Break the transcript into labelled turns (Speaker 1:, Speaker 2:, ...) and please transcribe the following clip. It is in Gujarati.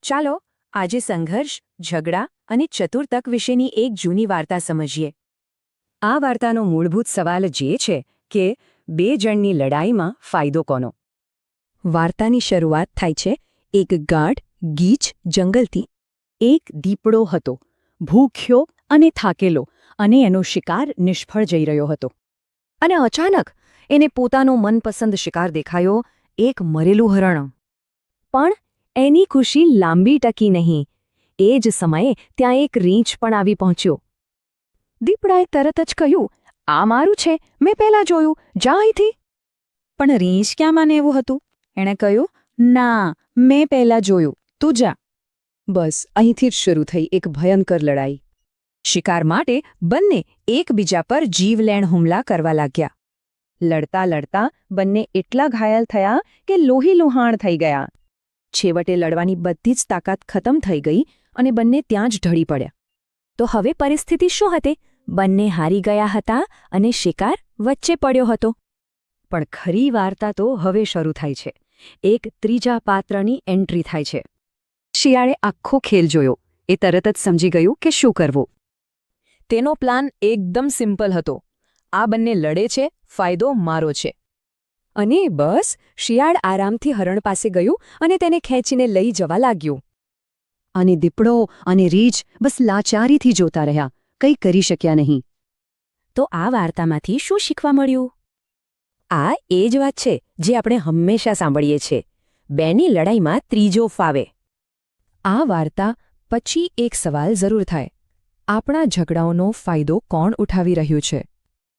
Speaker 1: ચાલો આજે સંઘર્ષ, ઝઘડા અને ચતુર્તક વિશેની એક જૂની વાર્તા સમજીએ. આ વાર્તાનો મૂળભૂત સવાલ જે છે કે બે જણની લડાઈમાં ફાયદો કોનો? વાર્તાની શરૂઆત થાય છે એક ગાઢ, ગીચ જંગલથી. એક દીપડો હતો, ભૂખ્યો અને થાકેલો, અને એનો શિકાર નિષ્ફળ જઈ રહ્યો હતો. અને અચાનક એને પોતાનો મનપસંદ શિકાર દેખાયો, એક મરેલું હરણ. પણ એની ખુશી લાંબી ટકી નહીં. એ જ સમયે ત્યાં એક રીંછ પણ આવી પહોંચ્યો. દીપડાએ તરત જ કહ્યું, "આ મારું છે, મેં પહેલાં જોયું, જા અહીંથી." પણ રીંછ ક્યાં માને એવું હતું? એણે કહ્યું, "ના, મેં પહેલાં જોયું, તું જા." બસ અહીંથી જ શરૂ થઈ એક ભયંકર લડાઈ. શિકાર માટે બંને એકબીજા પર જીવલેણ હુમલા કરવા લાગ્યા. લડતા લડતા બંને એટલા ઘાયલ થયા કે લોહીલુહાણ થઈ ગયા. છેવટે લડવાની બધી જ તાકાત ખતમ થઈ ગઈ અને બંને ત્યાં જ ઢળી પડ્યા. તો હવે પરિસ્થિતિ શું હતી? બંને હારી ગયા હતા અને શિકાર વચ્ચે પડ્યો હતો. પણ ખરી વાર્તા તો હવે શરૂ થાય છે. એક ત્રીજા પાત્રની એન્ટ્રી થાય છે. શિયાળે આખો ખેલ જોયો. એ તરત જ સમજી ગયું કે શું કરવું. તેનો પ્લાન એકદમ સિમ્પલ હતો. આ બંને લડે છે, ફાયદો મારો છે. અને બસ શિયાળ આરામથી હરણ પાસે ગયું અને તેને ખેંચીને લઈ જવા લાગ્યું. અને દીપડો અને રીંછ બસ લાચારીથી જોતા રહ્યા, કંઈ કરી શક્યા નહીં. તો આ વાર્તામાંથી શું શીખવા મળ્યું? આ એ જ વાત છે જે આપણે હંમેશા સાંભળીએ છીએ, બેની લડાઈમાં ત્રીજો ફાવે. આ વાર્તા પછી એક સવાલ જરૂર થાય: આપણા ઝઘડાઓનો ફાયદો કોણ ઉઠાવી રહ્યું છે?